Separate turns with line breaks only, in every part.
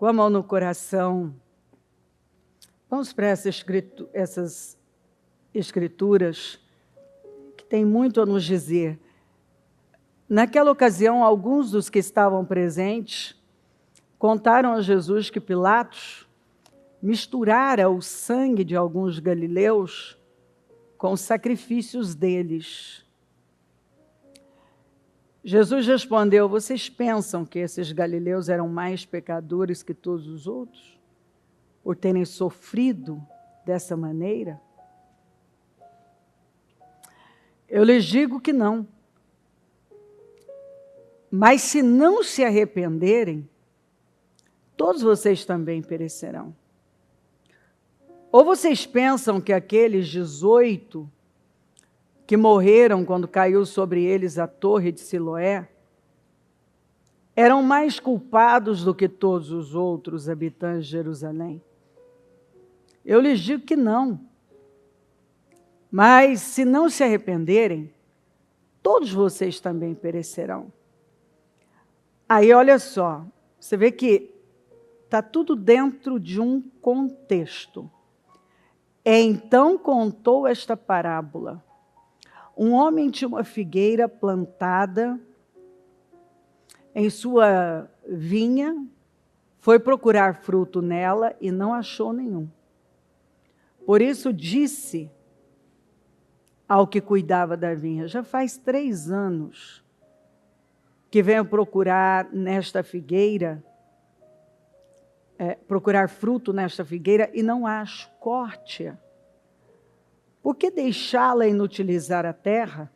com a mão no coração, vamos para essas escrituras que têm muito a nos dizer. Naquela ocasião, alguns dos que estavam presentes contaram a Jesus que Pilatos misturara o sangue de alguns galileus com os sacrifícios deles. Jesus respondeu: vocês pensam que esses galileus eram mais pecadores que todos os outros, por terem sofrido dessa maneira? Eu lhes digo que não. Mas se não se arrependerem, todos vocês também perecerão. Ou vocês pensam que aqueles 18 que morreram quando caiu sobre eles a torre de Siloé eram mais culpados do que todos os outros habitantes de Jerusalém? Eu lhes digo que não. Mas se não se arrependerem, todos vocês também perecerão. Aí, olha só, você vê que está tudo dentro de um contexto. Então contou esta parábola. Um homem tinha uma figueira plantada em sua vinha, foi procurar fruto nela e não achou nenhum. Por isso disse ao que cuidava da vinha: já faz 3 anos que venho procurar nesta figueira, procurar fruto nesta figueira e não acho. Corte-a. Por que deixá-la inutilizar a terra?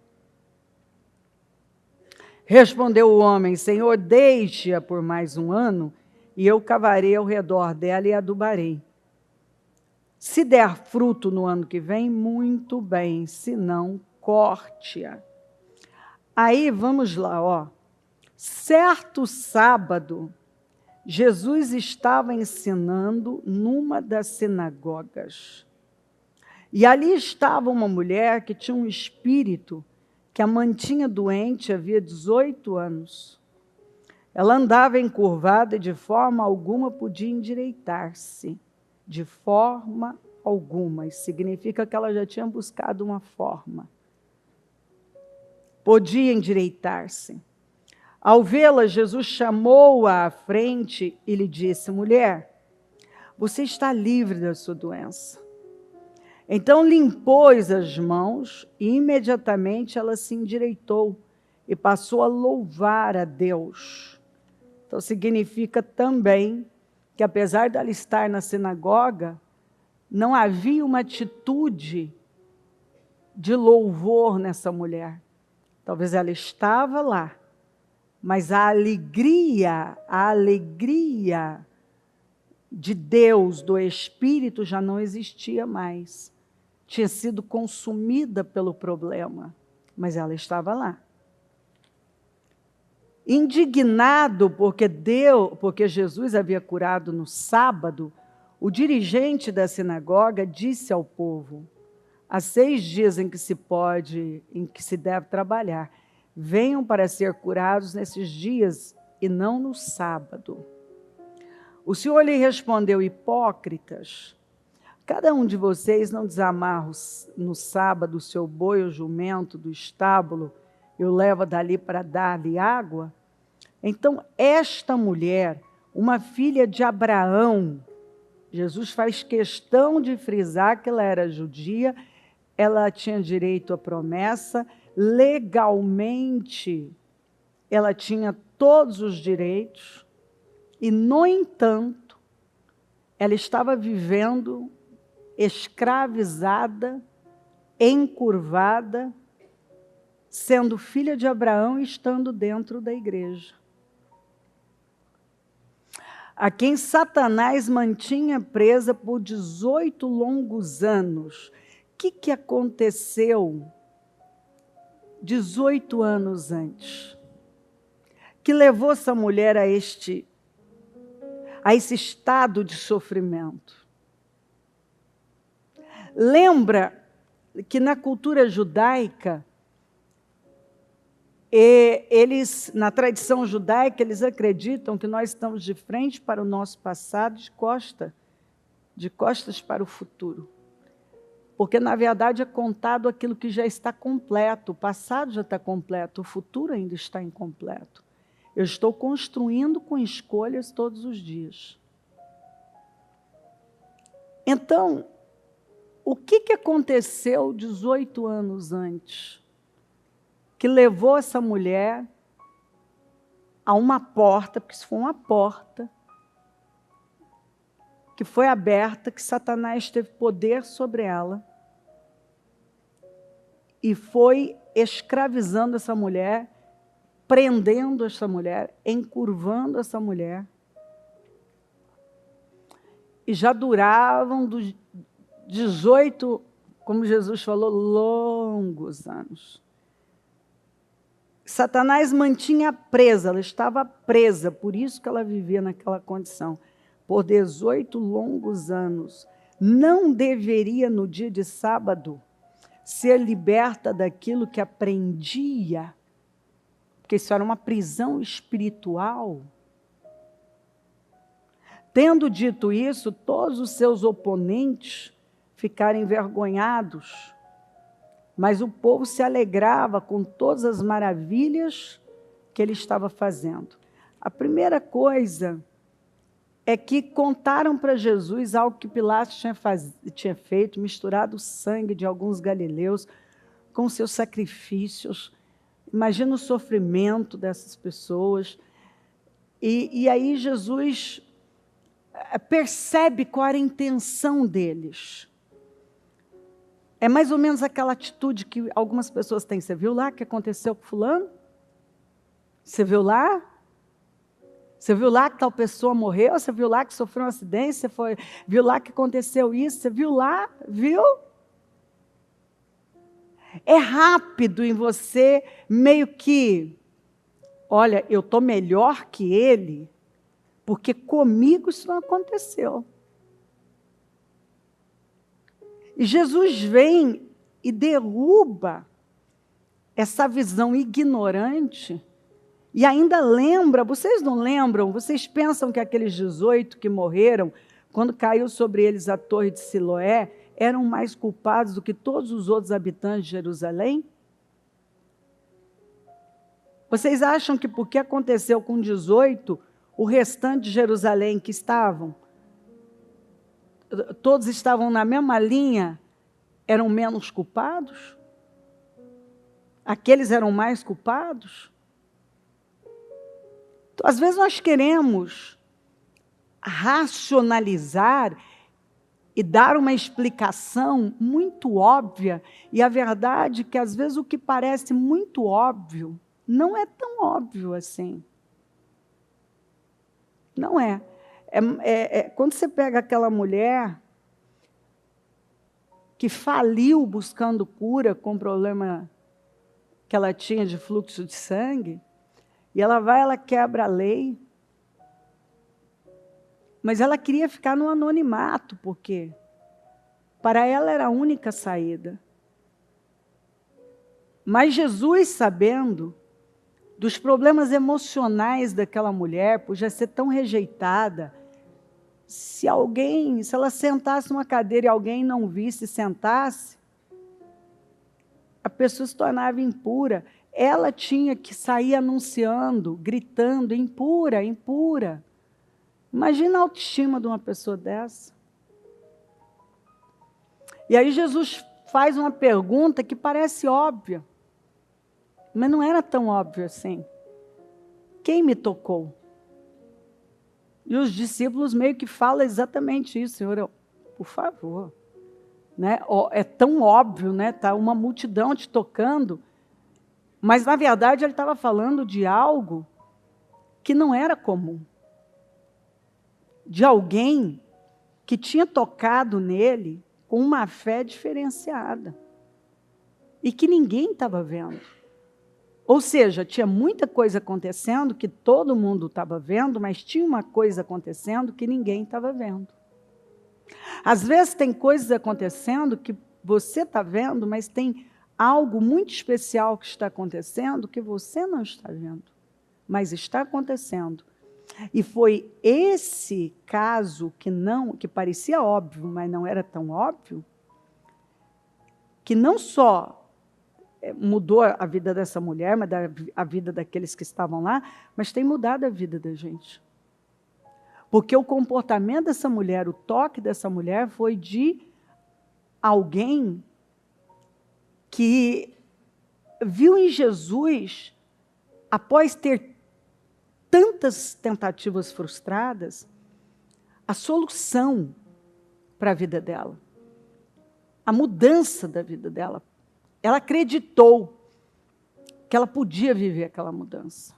Respondeu o homem: Senhor, deixe-a por mais 1 ano, e eu cavarei ao redor dela e adubarei. Se der fruto no ano que vem, muito bem, se não, corte-a. Aí, vamos lá, ó. Certo sábado, Jesus estava ensinando numa das sinagogas. E ali estava uma mulher que tinha um espírito que a mantinha doente havia 18 anos. Ela andava encurvada e de forma alguma podia endireitar-se. De forma alguma. Isso significa que ela já tinha buscado uma forma. Podia endireitar-se. Ao vê-la, Jesus chamou-a à frente e lhe disse: mulher, você está livre da sua doença. Então lhe impôs as mãos e imediatamente ela se endireitou e passou a louvar a Deus. Então significa também que apesar dela estar na sinagoga, não havia uma atitude de louvor nessa mulher. Talvez ela estava lá, mas a alegria de Deus, do Espírito, já não existia mais. Tinha sido consumida pelo problema, mas ela estava lá. Indignado porque Jesus havia curado no sábado, o dirigente da sinagoga disse ao povo: há 6 dias em que se deve trabalhar. Venham para ser curados nesses dias e não no sábado. O Senhor lhe respondeu: hipócritas, cada um de vocês não desamarra no sábado o seu boi ou jumento do estábulo e o leva dali para dar-lhe água? Então esta mulher, uma filha de Abraão, Jesus faz questão de frisar que ela era judia, ela tinha direito à promessa, legalmente ela tinha todos os direitos, e no entanto, ela estava vivendo escravizada, encurvada, sendo filha de Abraão e estando dentro da igreja. A quem Satanás mantinha presa por 18 longos anos. O que aconteceu 18 anos antes? Que levou essa mulher a esse estado de sofrimento? Lembra que na cultura judaica, E eles, na tradição judaica, eles acreditam que nós estamos de frente para o nosso passado, de costas para o futuro. Porque, na verdade, é contado aquilo que já está completo. O passado já está completo, o futuro ainda está incompleto. Eu estou construindo com escolhas todos os dias. Então, o que aconteceu 18 anos antes? Que levou essa mulher a uma porta, porque isso foi uma porta, que foi aberta, que Satanás teve poder sobre ela, e foi escravizando essa mulher, prendendo essa mulher, encurvando essa mulher. E já duravam dos 18, como Jesus falou, longos anos. Satanás mantinha presa, ela estava presa, por isso que ela vivia naquela condição, por 18 longos anos. Não deveria, no dia de sábado, ser liberta daquilo que aprendia, porque isso era uma prisão espiritual. Tendo dito isso, todos os seus oponentes ficaram envergonhados, mas o povo se alegrava com todas as maravilhas que ele estava fazendo. A primeira coisa é que contaram para Jesus algo que Pilatos tinha feito, misturado o sangue de alguns galileus com seus sacrifícios. Imagina o sofrimento dessas pessoas. E aí Jesus percebe qual era a intenção deles. É mais ou menos aquela atitude que algumas pessoas têm. Você viu lá o que aconteceu com fulano? Você viu lá? Você viu lá que tal pessoa morreu? Você viu lá que sofreu um acidente? Viu lá que aconteceu isso? Você viu lá? Viu? É rápido em você meio que, olha, eu estou melhor que ele, porque comigo isso não aconteceu. E Jesus vem e derruba essa visão ignorante e ainda lembra, vocês não lembram, vocês pensam que aqueles 18 que morreram, quando caiu sobre eles a torre de Siloé, eram mais culpados do que todos os outros habitantes de Jerusalém? Vocês acham que porque aconteceu com 18, o restante de Jerusalém que todos estavam na mesma linha, eram menos culpados? Aqueles eram mais culpados? Então, às vezes nós queremos racionalizar e dar uma explicação muito óbvia, e a verdade é que às vezes o que parece muito óbvio, não é tão óbvio assim. Não é. Quando você pega aquela mulher que faliu buscando cura com o problema que ela tinha de fluxo de sangue, e ela quebra a lei, mas ela queria ficar no anonimato, porque para ela era a única saída. Mas Jesus, sabendo dos problemas emocionais daquela mulher, por já ser tão rejeitada, se ela sentasse numa cadeira e alguém não visse e sentasse, a pessoa se tornava impura. Ela tinha que sair anunciando, gritando, impura, impura. Imagina a autoestima de uma pessoa dessa. E aí Jesus faz uma pergunta que parece óbvia, mas não era tão óbvio assim. Quem me tocou? E os discípulos meio que falam exatamente isso, Senhor, por favor. Né? É tão óbvio, né? Está uma multidão te tocando, mas na verdade ele estava falando de algo que não era comum. De alguém que tinha tocado nele com uma fé diferenciada e que ninguém estava vendo. Ou seja, tinha muita coisa acontecendo que todo mundo estava vendo, mas tinha uma coisa acontecendo que ninguém estava vendo. Às vezes tem coisas acontecendo que você está vendo, mas tem algo muito especial que está acontecendo que você não está vendo, mas está acontecendo. E foi esse caso que parecia óbvio, mas não era tão óbvio, que não só mudou a vida dessa mulher, mas a vida daqueles que estavam lá, mas tem mudado a vida da gente. Porque o comportamento dessa mulher, o toque dessa mulher foi de alguém que viu em Jesus, após ter tantas tentativas frustradas, a solução para a vida dela, a mudança da vida dela. Ela acreditou que ela podia viver aquela mudança.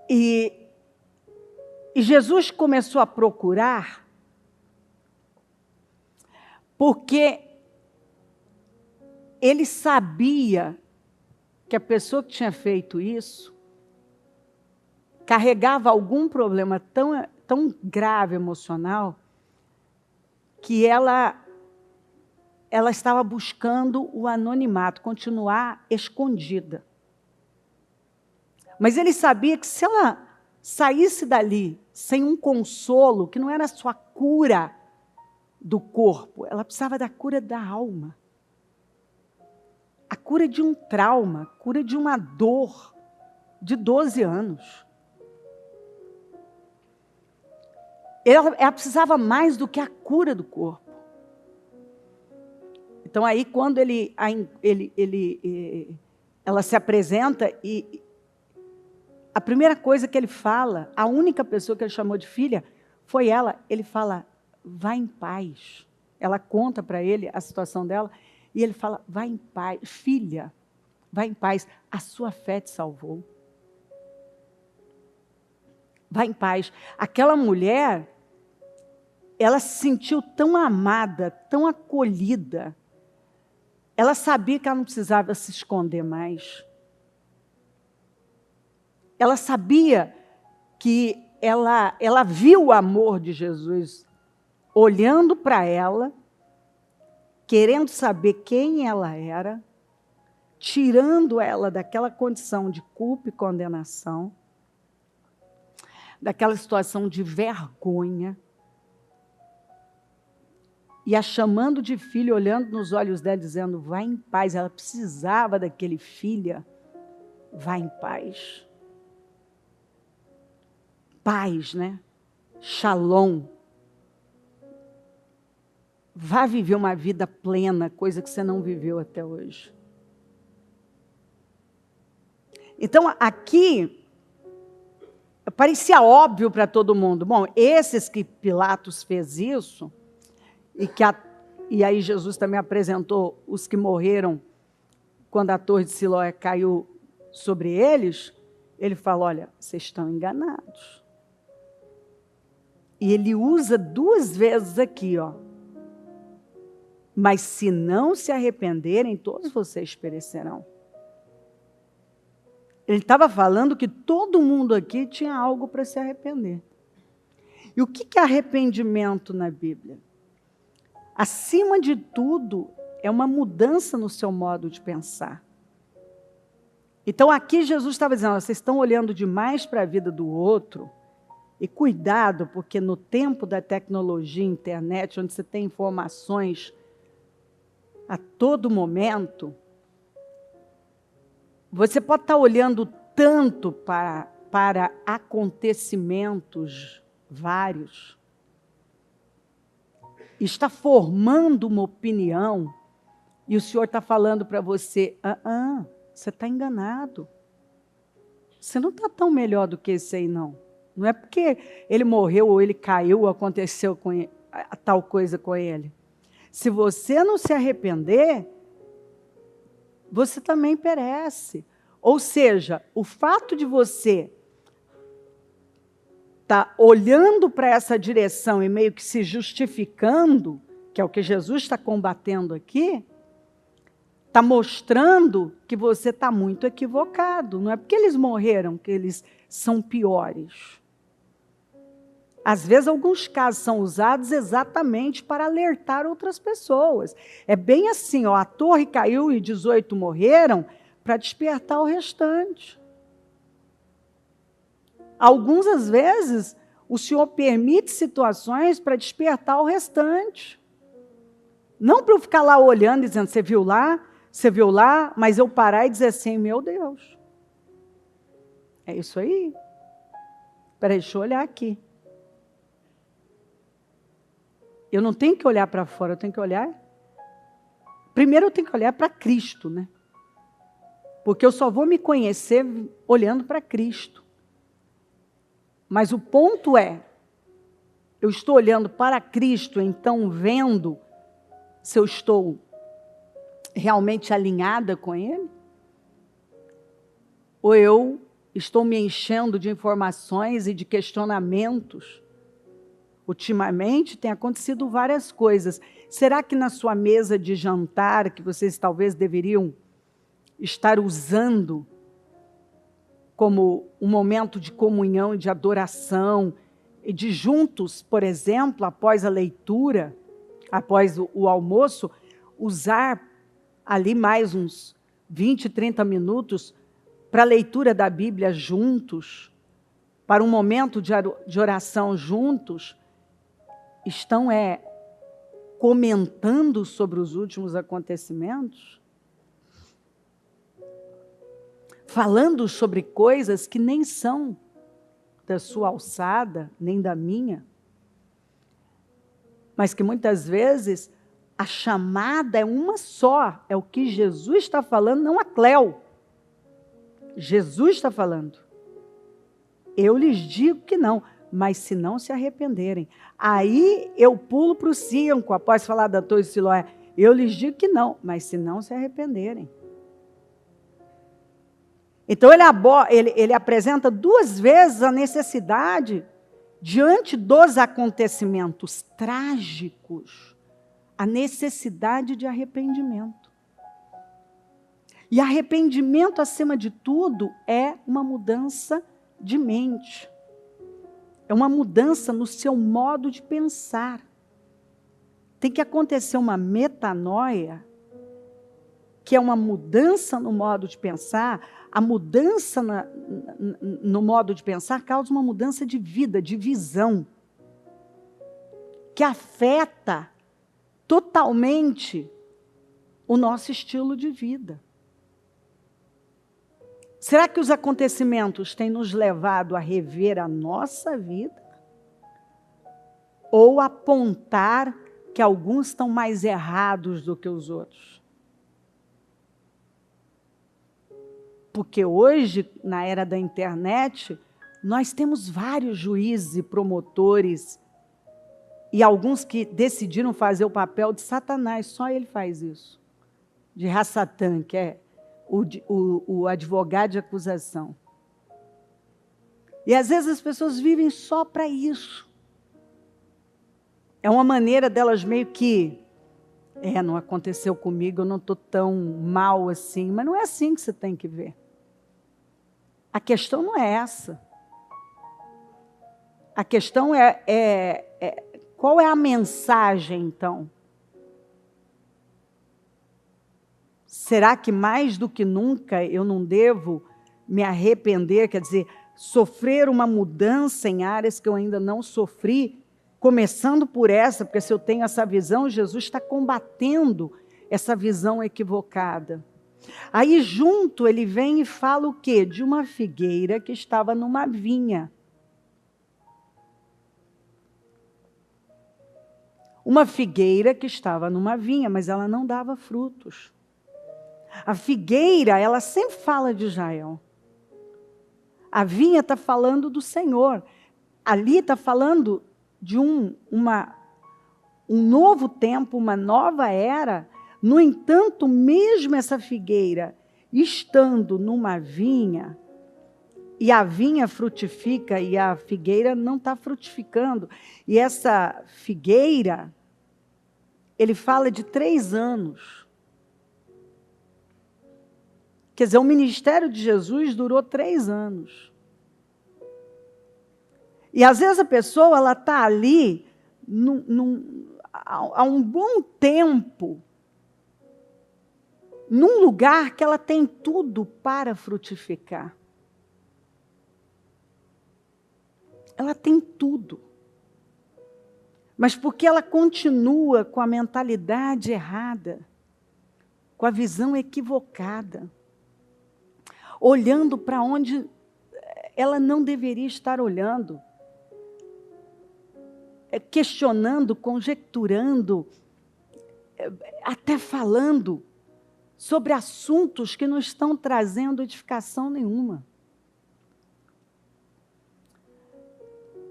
E Jesus começou a procurar, porque ele sabia que a pessoa que tinha feito isso carregava algum problema tão grave emocional que ela estava buscando o anonimato, continuar escondida. Mas ele sabia que se ela saísse dali sem um consolo, que não era só a cura do corpo, ela precisava da cura da alma. A cura de um trauma, a cura de uma dor de 12 anos. Ela precisava mais do que a cura do corpo. Então aí quando ela se apresenta e a primeira coisa que ele fala, a única pessoa que ele chamou de filha, foi ela. Ele fala, vá em paz. Ela conta para ele a situação dela, e ele fala, vá em paz. Filha, vá em paz, a sua fé te salvou. Vá em paz. Aquela mulher, ela se sentiu tão amada, tão acolhida. Ela sabia que ela não precisava se esconder mais. Ela sabia que ela viu o amor de Jesus olhando para ela, querendo saber quem ela era, tirando ela daquela condição de culpa e condenação, daquela situação de vergonha, e a chamando de filha, olhando nos olhos dela, dizendo, vá em paz. Ela precisava daquele filha, vá em paz. Paz, né? Shalom. Vá viver uma vida plena, coisa que você não viveu até hoje. Então, aqui, parecia óbvio para todo mundo. Bom, esses que Pilatos fez isso, e aí Jesus também apresentou os que morreram quando a torre de Siloé caiu sobre eles, ele fala, olha, vocês estão enganados. E ele usa 2 vezes aqui, ó. Mas se não se arrependerem, todos vocês perecerão. Ele estava falando que todo mundo aqui tinha algo para se arrepender. E o que é arrependimento na Bíblia? Acima de tudo, é uma mudança no seu modo de pensar. Então aqui Jesus estava dizendo, vocês estão olhando demais para a vida do outro, e cuidado, porque no tempo da tecnologia, internet, onde você tem informações a todo momento, você pode estar olhando tanto para acontecimentos vários, está formando uma opinião, e o Senhor está falando para você, você está enganado. Você não está tão melhor do que esse aí, não. Não é porque ele morreu ou ele caiu ou aconteceu tal coisa com ele. Se você não se arrepender, você também perece. Ou seja, o fato de você estar olhando para essa direção e meio que se justificando, que é o que Jesus está combatendo aqui, está mostrando que você está muito equivocado. Não é porque eles morreram que eles são piores. Às vezes, alguns casos são usados exatamente para alertar outras pessoas. É bem assim, ó, a torre caiu e 18 morreram, para despertar o restante. Alguns, às vezes, o Senhor permite situações para despertar o restante. Não para eu ficar lá olhando, dizendo, você viu lá, mas eu parar e dizer assim, meu Deus. É isso aí. Espera aí, deixa eu olhar aqui. Eu não tenho que olhar para fora, eu tenho que olhar... Primeiro eu tenho que olhar para Cristo, né? Porque eu só vou me conhecer olhando para Cristo. Mas o ponto é, eu estou olhando para Cristo, então vendo se eu estou realmente alinhada com Ele? Ou eu estou me enchendo de informações e de questionamentos? Ultimamente tem acontecido várias coisas. Será que na sua mesa de jantar, que vocês talvez deveriam estar usando como um momento de comunhão, de adoração, e de juntos, por exemplo, após a leitura, após o almoço, usar ali mais uns 20, 30 minutos para a leitura da Bíblia juntos, para um momento de oração juntos, estão comentando sobre os últimos acontecimentos? Falando sobre coisas que nem são da sua alçada, nem da minha, mas que muitas vezes a chamada é uma só, é o que Jesus está falando, não a Cléo. Jesus está falando. Eu lhes digo que não, mas se não se arrependerem. Aí eu pulo para o 5, após falar da Torre de Siloé. Eu lhes digo que não, mas se não se arrependerem. Então ele apresenta 2 vezes a necessidade, diante dos acontecimentos trágicos, a necessidade de arrependimento. E arrependimento, acima de tudo, é uma mudança de mente. É uma mudança no seu modo de pensar. Tem que acontecer uma metanoia, que é uma mudança no modo de pensar. A mudança no modo de pensar causa uma mudança de vida, de visão, que afeta totalmente o nosso estilo de vida. Será que os acontecimentos têm nos levado a rever a nossa vida? Ou apontar que alguns estão mais errados do que os outros? Porque hoje, na era da internet, nós temos vários juízes e promotores, e alguns que decidiram fazer o papel de Satanás, só ele faz isso. De Rassatã, que é o advogado de acusação. E às vezes as pessoas vivem só para isso. É uma maneira delas meio que, não aconteceu comigo, eu não estou tão mal assim, mas não é assim que você tem que ver. A questão não é essa. A questão qual é a mensagem, então? Será que mais do que nunca eu não devo me arrepender, quer dizer, sofrer uma mudança em áreas que eu ainda não sofri, começando por essa, porque se eu tenho essa visão, Jesus está combatendo essa visão equivocada. Aí junto ele vem e fala o quê? De uma figueira que estava numa vinha. Uma figueira que estava numa vinha, mas ela não dava frutos. A figueira, ela sempre fala de Israel. A vinha está falando do Senhor. Ali está falando de um novo tempo, uma nova era. No entanto, mesmo essa figueira, estando numa vinha, e a vinha frutifica e a figueira não está frutificando. E essa figueira, ele fala de 3 anos. Quer dizer, o ministério de Jesus durou 3 anos. E às vezes a pessoa ela está ali há um bom tempo, num lugar que ela tem tudo para frutificar. Ela tem tudo. Mas porque ela continua com a mentalidade errada, com a visão equivocada, olhando para onde ela não deveria estar olhando, questionando, conjecturando, até falando sobre assuntos que não estão trazendo edificação nenhuma.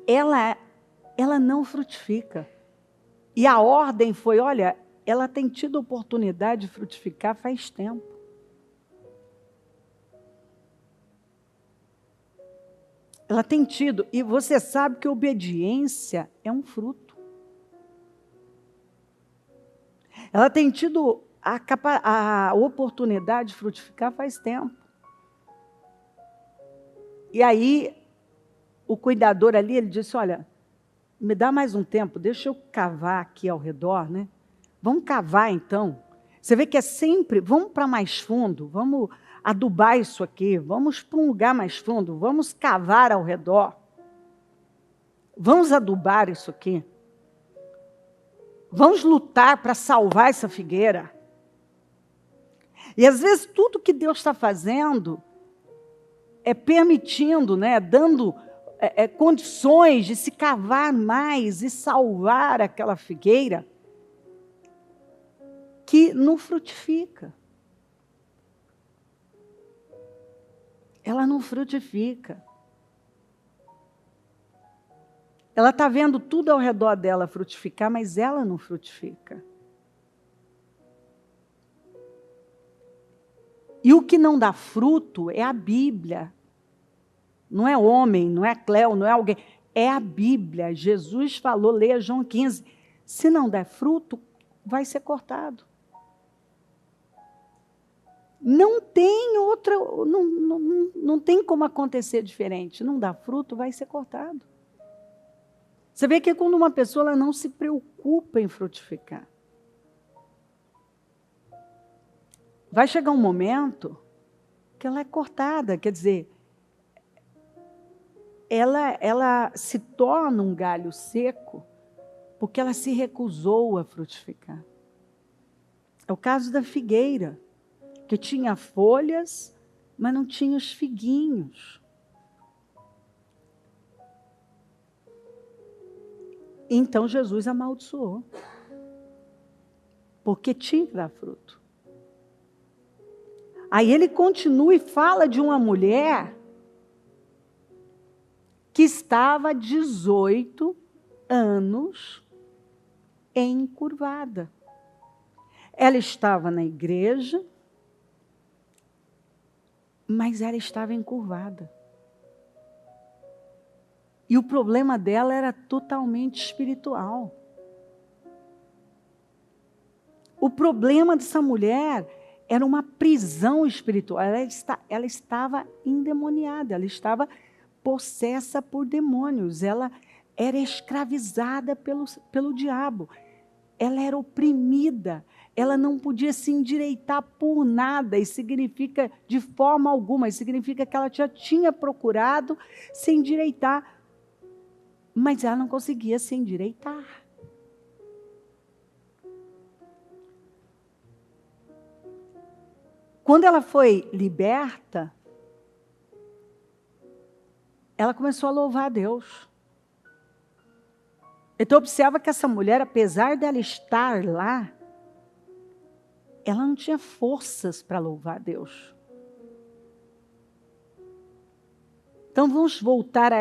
Ela não frutifica. E a ordem foi, olha, ela tem tido oportunidade de frutificar faz tempo. Ela tem tido, e você sabe que obediência é um fruto. Ela tem tido a oportunidade de frutificar faz tempo. E aí, o cuidador ali, ele disse, olha, me dá mais um tempo, deixa eu cavar aqui ao redor, né? Vamos cavar então. Você vê que é sempre, vamos para mais fundo, vamos adubar isso aqui, vamos para um lugar mais fundo, vamos cavar ao redor. Vamos adubar isso aqui. Vamos lutar para salvar essa figueira. E às vezes tudo que Deus está fazendo é permitindo, né, dando condições de se cavar mais e salvar aquela figueira que não frutifica. Ela não frutifica. Ela está vendo tudo ao redor dela frutificar, mas ela não frutifica. E o que não dá fruto é a Bíblia. Não é homem, não é Cléo, não é alguém. É a Bíblia. Jesus falou, leia João 15. Se não der fruto, vai ser cortado. Não tem outra, não tem como acontecer diferente. Não dá fruto, vai ser cortado. Você vê que quando uma pessoa ela não se preocupa em frutificar, vai chegar um momento que ela é cortada, quer dizer, ela se torna um galho seco porque ela se recusou a frutificar. É o caso da figueira, que tinha folhas, mas não tinha os figuinhos. Então Jesus amaldiçoou, porque tinha que dar fruto. Aí ele continua e fala de uma mulher que estava 18 anos encurvada. Ela estava na igreja, mas ela estava encurvada. E o problema dela era totalmente espiritual. O problema dessa mulher era uma prisão espiritual. Ela estava endemoniada, ela estava possessa por demônios. Ela era escravizada pelo diabo. Ela era oprimida. Ela não podia se endireitar por nada. E significa, de forma alguma, isso significa que ela já tinha procurado se endireitar, mas ela não conseguia se endireitar. Quando ela foi liberta, ela começou a louvar a Deus. Então observa que essa mulher, apesar dela estar lá, ela não tinha forças para louvar a Deus. Então vamos voltar a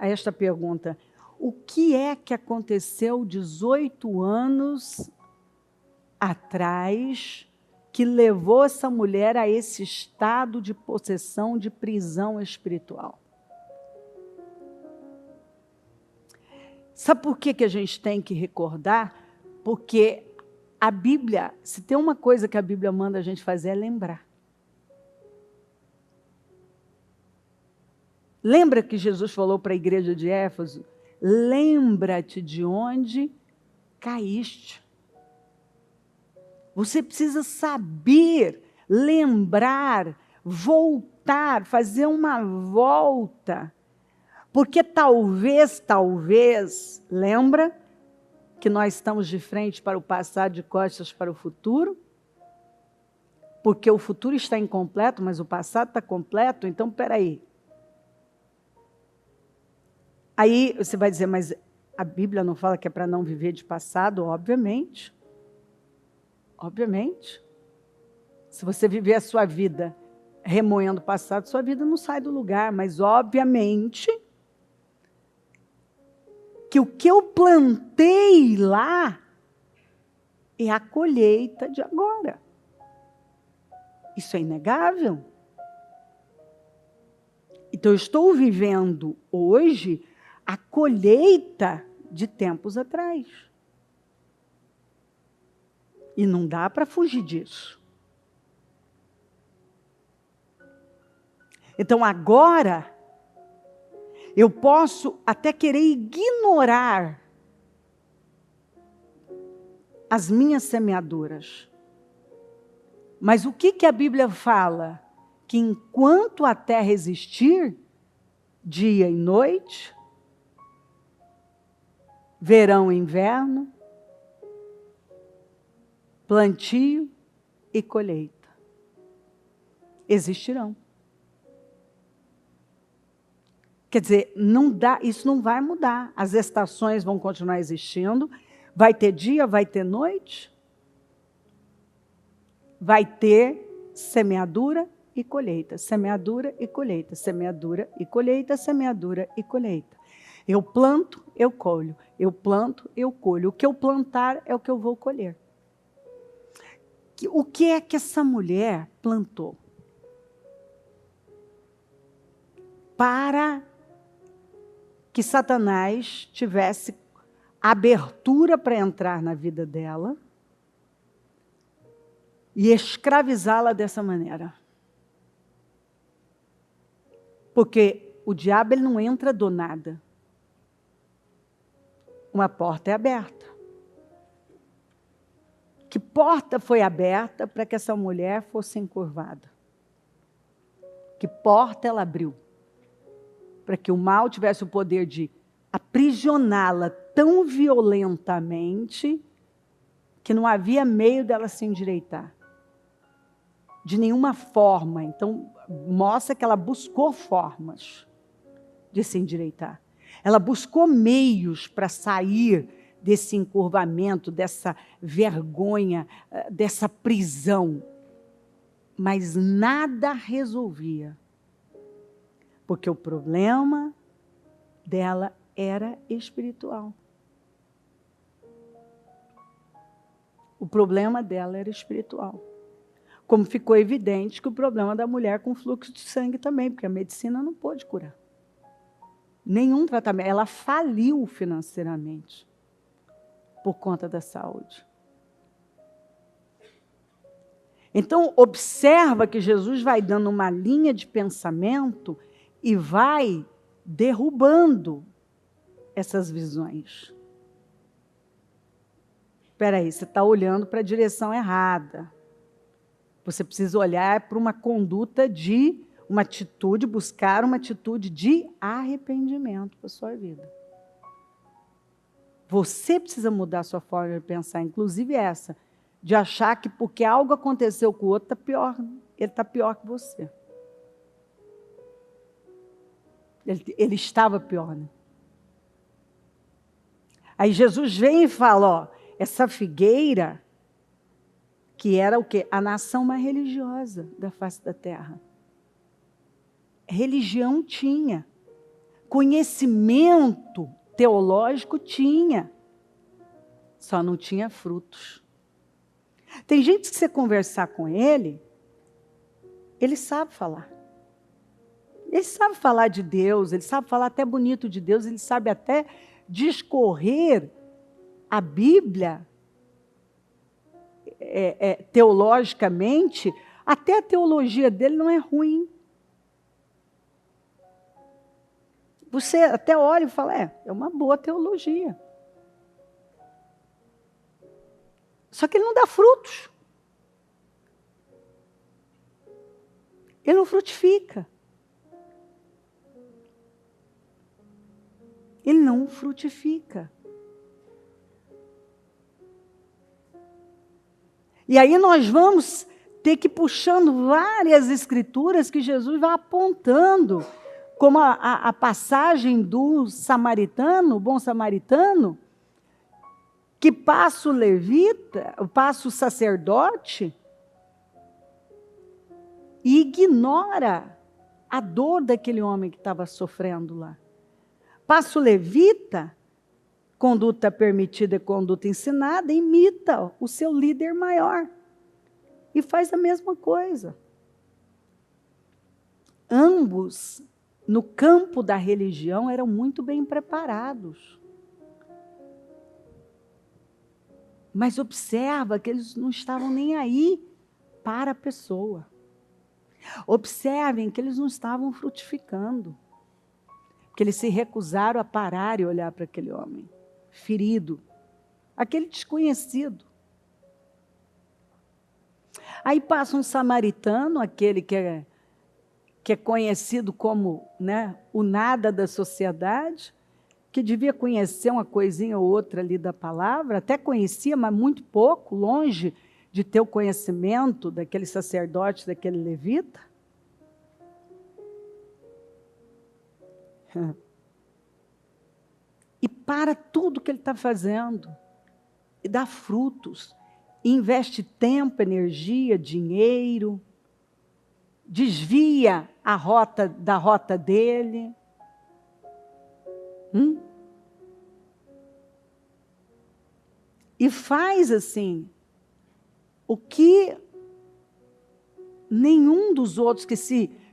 esta pergunta. O que é que aconteceu 18 anos atrás que levou essa mulher a esse estado de possessão, de prisão espiritual? Sabe por que a gente tem que recordar? Porque a Bíblia, se tem uma coisa que a Bíblia manda a gente fazer, é lembrar. Lembra que Jesus falou para a igreja de Éfeso? Lembra-te de onde caíste. Você precisa saber, lembrar, voltar, fazer uma volta. Porque talvez, lembra que nós estamos de frente para o passado, de costas para o futuro? Porque o futuro está incompleto, mas o passado está completo, então peraí. Aí você vai dizer, mas a Bíblia não fala que é para não viver de passado? Obviamente. Obviamente. Se você viver a sua vida remoendo o passado, sua vida não sai do lugar, mas obviamente que o que eu plantei lá é a colheita de agora. Isso é inegável. Então, eu estou vivendo hoje a colheita de tempos atrás. E não dá para fugir disso. Então, agora, eu posso até querer ignorar as minhas semeaduras. Mas o que a Bíblia fala? Que enquanto a terra existir, dia e noite, verão e inverno, plantio e colheita existirão. Quer dizer, não dá, isso não vai mudar. As estações vão continuar existindo. Vai ter dia, vai ter noite. Vai ter semeadura e colheita. Semeadura e colheita. Semeadura e colheita. Semeadura e colheita. Eu planto, eu colho. Eu planto, eu colho. O que eu plantar é o que eu vou colher. O que é que essa mulher plantou? Para que Satanás tivesse abertura para entrar na vida dela e escravizá-la dessa maneira. Porque o diabo ele não entra do nada. Uma porta é aberta. Que porta foi aberta para que essa mulher fosse encurvada? Que porta ela abriu? Para que o mal tivesse o poder de aprisioná-la tão violentamente que não havia meio dela se endireitar. De nenhuma forma. Então, mostra que ela buscou formas de se endireitar. Ela buscou meios para sair desse encurvamento, dessa vergonha, dessa prisão. Mas nada resolvia. Porque o problema dela era espiritual. O problema dela era espiritual. Como ficou evidente que o problema da mulher com fluxo de sangue também, porque a medicina não pôde curar. Nenhum tratamento. Ela faliu financeiramente por conta da saúde. Então, observa que Jesus vai dando uma linha de pensamento e vai derrubando essas visões. Espera aí, você está olhando para a direção errada. Você precisa olhar para uma conduta de, uma atitude, buscar uma atitude de arrependimento para a sua vida. Você precisa mudar a sua forma de pensar, inclusive essa, de achar que porque algo aconteceu com o outro, está pior, ele está pior que você. Ele estava pior, né? Aí Jesus vem e fala, ó, essa figueira, que era o quê? A nação mais religiosa da face da terra. Religião tinha. Conhecimento teológico tinha. Só não tinha frutos. Tem gente que você conversar com ele sabe falar. Ele sabe falar de Deus, ele sabe falar até bonito de Deus, ele sabe até discorrer a Bíblia teologicamente, até a teologia dele não é ruim. Você até olha e fala, é uma boa teologia. Só que ele não dá frutos. Ele não frutifica. Ele não frutifica. E aí nós vamos ter que ir puxando várias escrituras que Jesus vai apontando, como a passagem do samaritano, o bom samaritano, que passa o levita, passa o sacerdote e ignora a dor daquele homem que estava sofrendo lá. Passa o levita, conduta permitida e conduta ensinada, imita o seu líder maior e faz a mesma coisa. Ambos, no campo da religião, eram muito bem preparados. Mas observa que eles não estavam nem aí para a pessoa. Observem que eles não estavam frutificando. Porque eles se recusaram a parar e olhar para aquele homem ferido, aquele desconhecido. Aí passa um samaritano, aquele que é conhecido como, né, o nada da sociedade, que devia conhecer uma coisinha ou outra ali da palavra, até conhecia, mas muito pouco, longe de ter o conhecimento daquele sacerdote, daquele levita. E para tudo que ele está fazendo, e dá frutos, e investe tempo, energia, dinheiro, desvia a rota da rota dele. E faz assim, o que nenhum dos outros,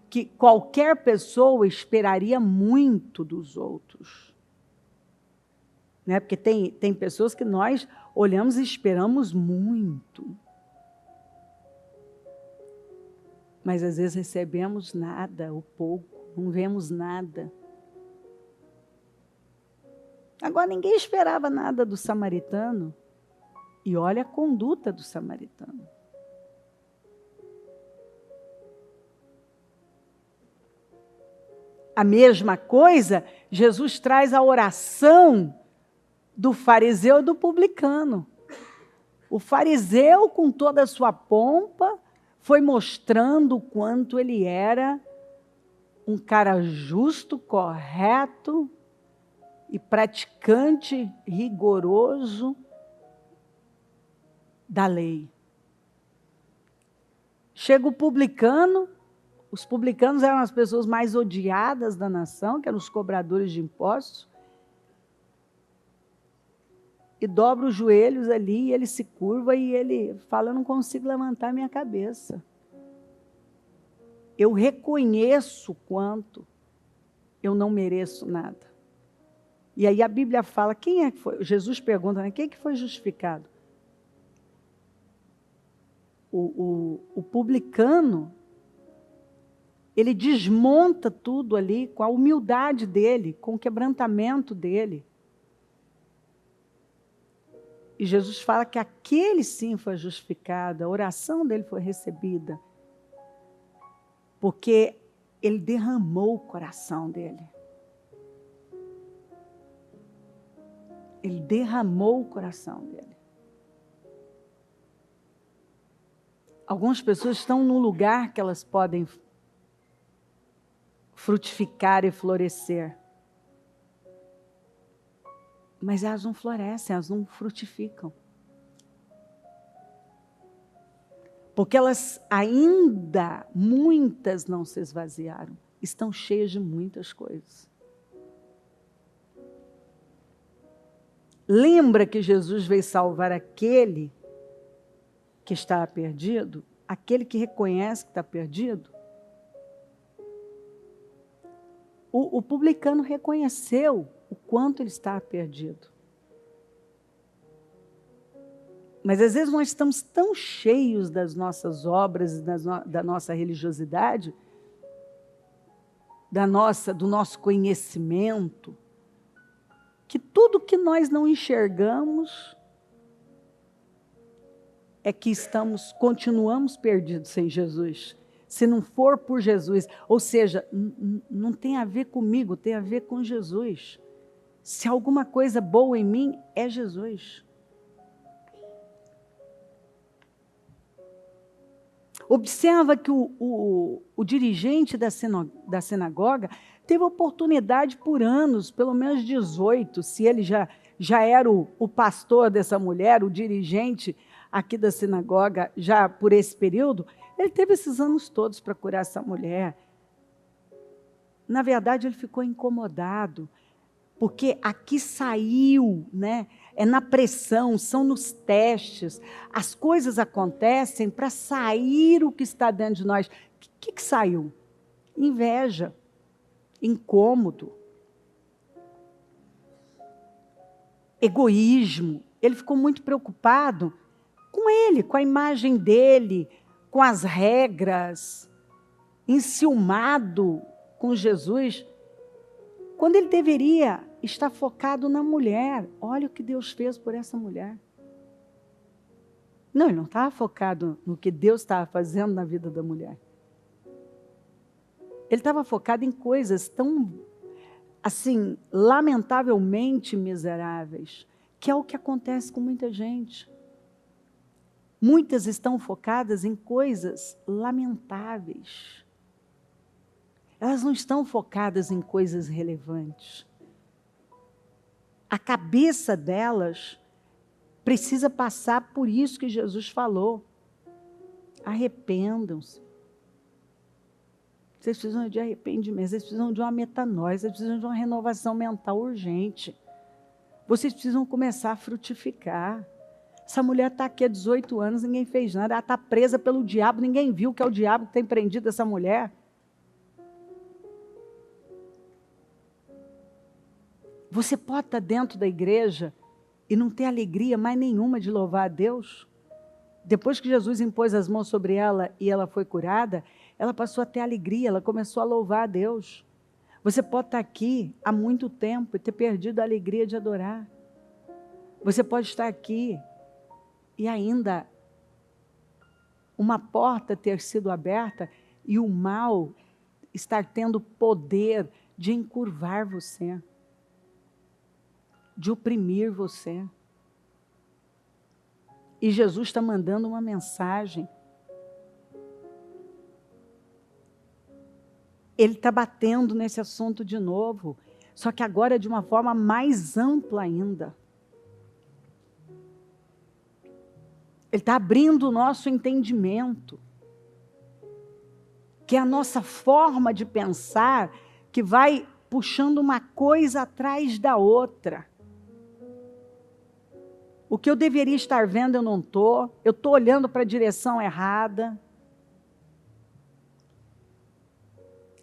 que qualquer pessoa esperaria muito dos outros. Né? Porque tem pessoas que nós olhamos e esperamos muito. Mas às vezes recebemos nada, ou pouco, não vemos nada. Agora ninguém esperava nada do samaritano. E olha a conduta do samaritano. A mesma coisa, Jesus traz a oração do fariseu e do publicano. O fariseu, com toda a sua pompa, foi mostrando o quanto ele era um cara justo, correto e praticante rigoroso da lei. Chega o publicano, os publicanos eram as pessoas mais odiadas da nação, que eram os cobradores de impostos, e dobra os joelhos ali, e ele se curva e ele fala, eu não consigo levantar minha cabeça. Eu reconheço o quanto eu não mereço nada. E aí a Bíblia fala, quem é que foi? Jesus pergunta, né, quem é que foi justificado? O publicano, ele desmonta tudo ali com a humildade dele, com o quebrantamento dele. E Jesus fala que aquele sim foi justificado, a oração dele foi recebida, porque ele derramou o coração dele. Ele derramou o coração dele. Algumas pessoas estão num lugar que elas podem frutificar e florescer. Mas elas não florescem, elas não frutificam. Porque elas ainda, muitas não se esvaziaram. Estão cheias de muitas coisas. Lembra que Jesus veio salvar aquele que está perdido? Aquele que reconhece que está perdido? O publicano reconheceu o quanto ele estava perdido. Mas às vezes nós estamos tão cheios das nossas obras, da nossa religiosidade, do nosso conhecimento, que tudo que nós não enxergamos é que continuamos perdidos sem Jesus. Se não for por Jesus, ou seja, não tem a ver comigo, tem a ver com Jesus. Se alguma coisa boa em mim, é Jesus. Observa que o dirigente da sinagoga teve oportunidade por anos, pelo menos 18, se ele já era o pastor dessa mulher, o dirigente aqui da sinagoga, já por esse período, ele teve esses anos todos para curar essa mulher. Na verdade, ele ficou incomodado, porque aqui saiu, né? É na pressão, são nos testes. As coisas acontecem para sair o que está dentro de nós. O que saiu? Inveja, incômodo, egoísmo. Ele ficou muito preocupado com ele, com a imagem dele, com as regras, enciumado com Jesus, quando ele deveria estar focado na mulher. Olha o que Deus fez por essa mulher. Não, ele não estava focado no que Deus estava fazendo na vida da mulher. Ele estava focado em coisas tão, assim, lamentavelmente miseráveis, que é o que acontece com muita gente. Muitas estão focadas em coisas lamentáveis. Elas não estão focadas em coisas relevantes. A cabeça delas precisa passar por isso que Jesus falou. Arrependam-se. Vocês precisam de arrependimento, vocês precisam de uma metanoia, vocês precisam de uma renovação mental urgente. Vocês precisam começar a frutificar. Essa mulher está aqui há 18 anos, ninguém fez nada, ela está presa pelo diabo, ninguém viu que é o diabo que tem prendido essa mulher. Você pode estar dentro da igreja e não ter alegria mais nenhuma de louvar a Deus? Depois que Jesus impôs as mãos sobre ela e ela foi curada, ela passou a ter alegria, ela começou a louvar a Deus. Você pode estar aqui há muito tempo e ter perdido a alegria de adorar. Você pode estar aqui e ainda uma porta ter sido aberta e o mal estar tendo poder de encurvar você, de oprimir você. E Jesus está mandando uma mensagem. Ele está batendo nesse assunto de novo, só que agora de uma forma mais ampla ainda. Ele está abrindo o nosso entendimento, que é a nossa forma de pensar, que vai puxando uma coisa atrás da outra. O que eu deveria estar vendo, eu não estou. Eu estou olhando para a direção errada.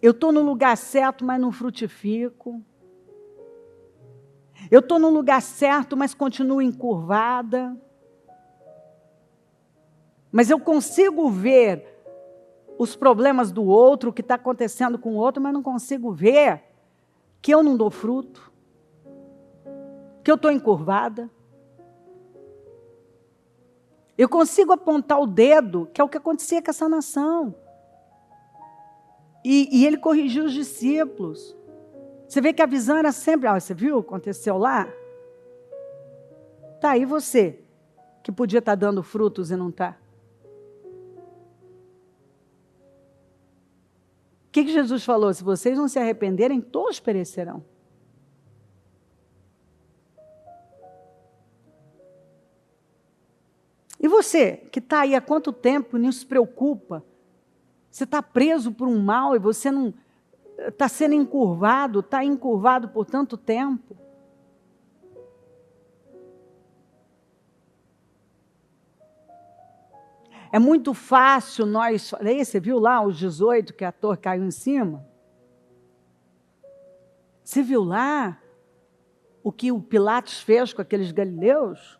Eu estou no lugar certo, mas não frutifico. Eu estou no lugar certo, mas continuo encurvada. Mas eu consigo ver os problemas do outro, o que está acontecendo com o outro, mas não consigo ver que eu não dou fruto, que eu estou encurvada. Eu consigo apontar o dedo, que é o que acontecia com essa nação. E ele corrigiu os discípulos. Você vê que a visão era sempre, você viu o que aconteceu lá? Tá, aí você, que podia estar dando frutos e não está. O que Jesus falou? Se vocês não se arrependerem, todos perecerão. E você, que está aí há quanto tempo, não se preocupa? Você está preso por um mal e você não está sendo encurvado, está encurvado por tanto tempo. É muito fácil nós... Aí você viu lá os 18 que a torre caiu em cima? Você viu lá o que o Pilatos fez com aqueles galileus?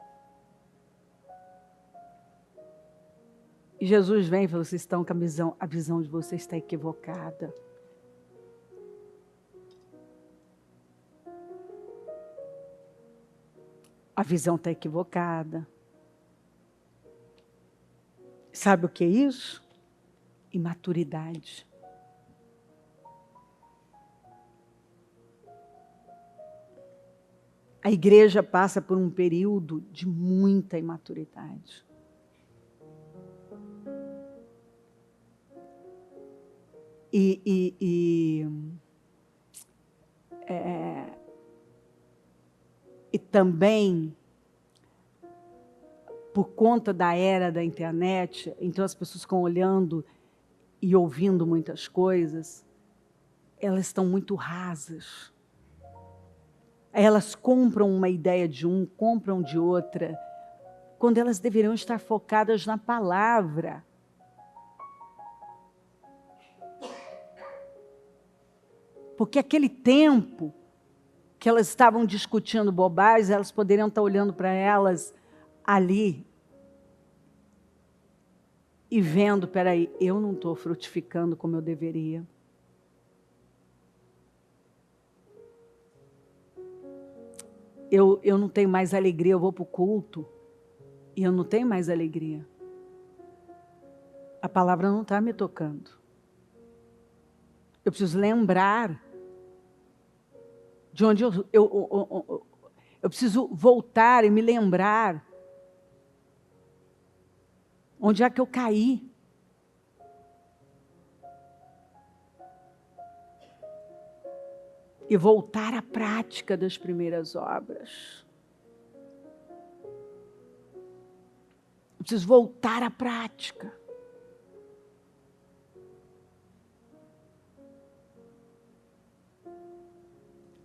E Jesus vem e fala, vocês estão com a visão de vocês está equivocada. A visão está equivocada. Sabe o que é isso? Imaturidade. A igreja passa por um período de muita imaturidade. E também, por conta da era da internet, então as pessoas ficam olhando e ouvindo muitas coisas, elas estão muito rasas. Elas compram uma ideia de um, compram de outra, quando elas deveriam estar focadas na palavra. Porque aquele tempo que elas estavam discutindo bobagens, elas poderiam estar olhando para elas ali e vendo, peraí, eu não estou frutificando como eu deveria. Eu não tenho mais alegria, eu vou para o culto e eu não tenho mais alegria. A palavra não está me tocando. Eu preciso lembrar de onde eu preciso voltar e me lembrar onde é que eu caí. E voltar à prática das primeiras obras. Eu preciso voltar à prática.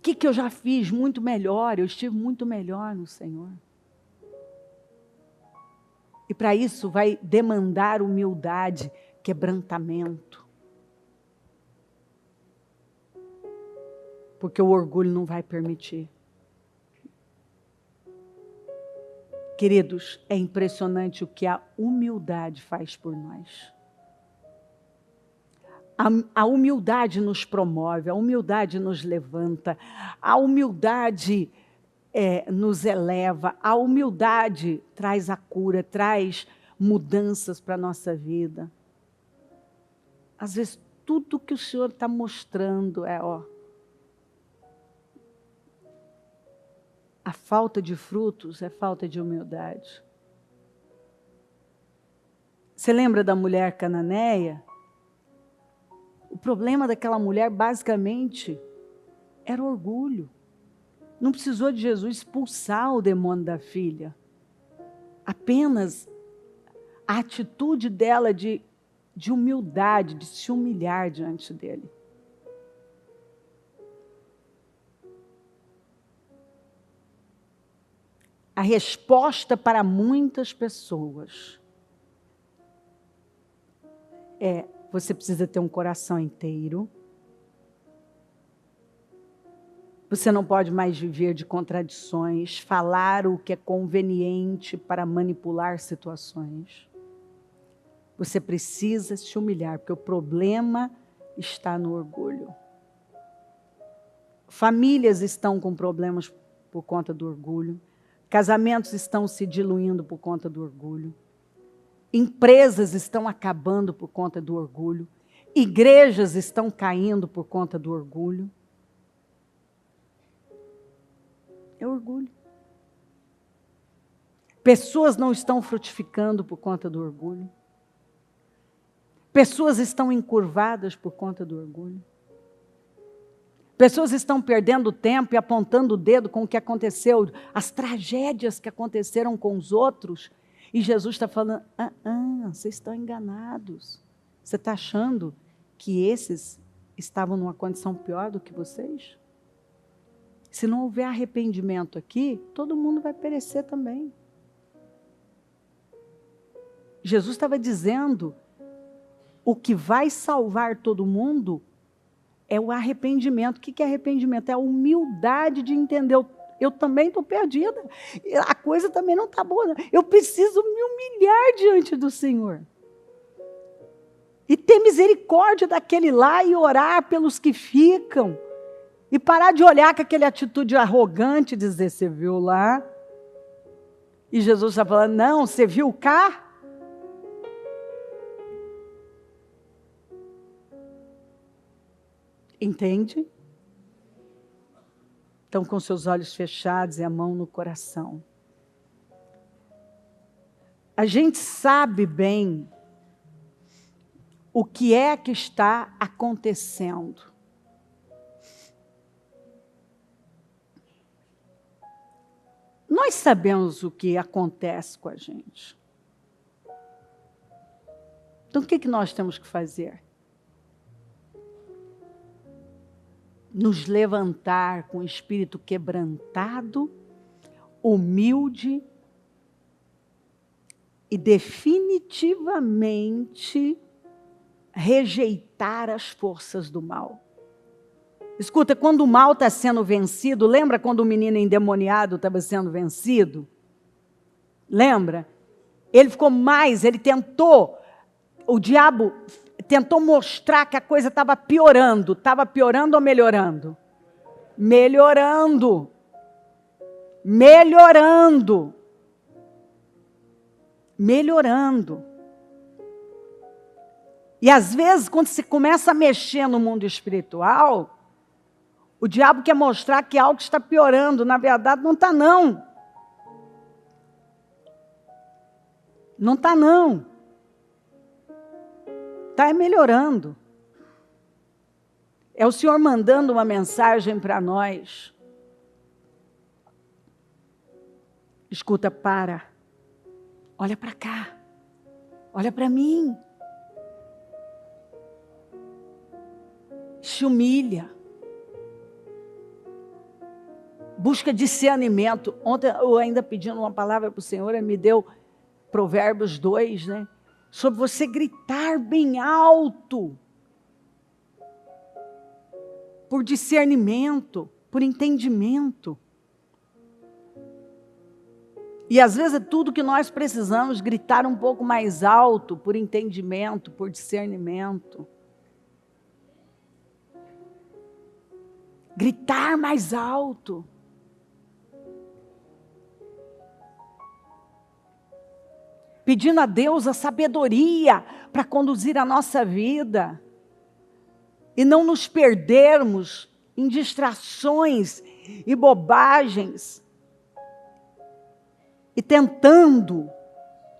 O que eu já fiz muito melhor? Eu estive muito melhor no Senhor. E para isso vai demandar humildade, quebrantamento. Porque o orgulho não vai permitir. Queridos, é impressionante o que a humildade faz por nós. A humildade nos promove, a humildade nos levanta, a humildade nos eleva, a humildade traz a cura, traz mudanças para a nossa vida. Às vezes, tudo que o Senhor está mostrando a falta de frutos é falta de humildade. Você lembra da mulher cananeia? O problema daquela mulher, basicamente, era orgulho. Não precisou de Jesus expulsar o demônio da filha. Apenas a atitude dela de humildade, de se humilhar diante dele. A resposta para muitas pessoas você precisa ter um coração inteiro. Você não pode mais viver de contradições, falar o que é conveniente para manipular situações. Você precisa se humilhar, porque o problema está no orgulho. Famílias estão com problemas por conta do orgulho. Casamentos estão se diluindo por conta do orgulho. Empresas estão acabando por conta do orgulho. Igrejas estão caindo por conta do orgulho. É orgulho. Pessoas não estão frutificando por conta do orgulho. Pessoas estão encurvadas por conta do orgulho. Pessoas estão perdendo tempo e apontando o dedo com o que aconteceu, as tragédias que aconteceram com os outros. E Jesus está falando, vocês estão enganados. Você está achando que esses estavam numa condição pior do que vocês? Se não houver arrependimento aqui, todo mundo vai perecer também. Jesus estava dizendo, o que vai salvar todo mundo é o arrependimento. O que é arrependimento? É a humildade de entender, eu também estou perdida, a coisa também não está boa. Eu preciso me humilhar diante do Senhor. E ter misericórdia daquele lá e orar pelos que ficam. E parar de olhar com aquela atitude arrogante e dizer, você viu lá, E Jesus está falando, não, você viu cá? Entende? Então, com seus olhos fechados e a mão no coração. A gente sabe bem o que é que está acontecendo. Nós sabemos o que acontece com a gente. Então, o que nós temos que fazer? Nos levantar com o espírito quebrantado, humilde e definitivamente rejeitar as forças do mal. Escuta, quando o mal está sendo vencido, lembra quando o menino endemoniado estava sendo vencido? Lembra? Ele ficou mais, o diabo tentou mostrar que a coisa estava piorando. Estava piorando ou melhorando? Melhorando. Melhorando. Melhorando. E às vezes, quando se começa a mexer no mundo espiritual, o diabo quer mostrar que algo está piorando. Na verdade, não está não. Não está não. Está melhorando. É o Senhor mandando uma mensagem para nós. Escuta, para. Olha para cá. Olha para mim. Se humilha. Busca discernimento. Ontem eu ainda pedindo uma palavra para o Senhor, Ele me deu Provérbios 2, né? Sobre você gritar bem alto. Por discernimento, por entendimento. E às vezes é tudo que nós precisamos, gritar um pouco mais alto, por entendimento, por discernimento. Gritar mais alto. Pedindo a Deus a sabedoria para conduzir a nossa vida. E não nos perdermos em distrações e bobagens. E tentando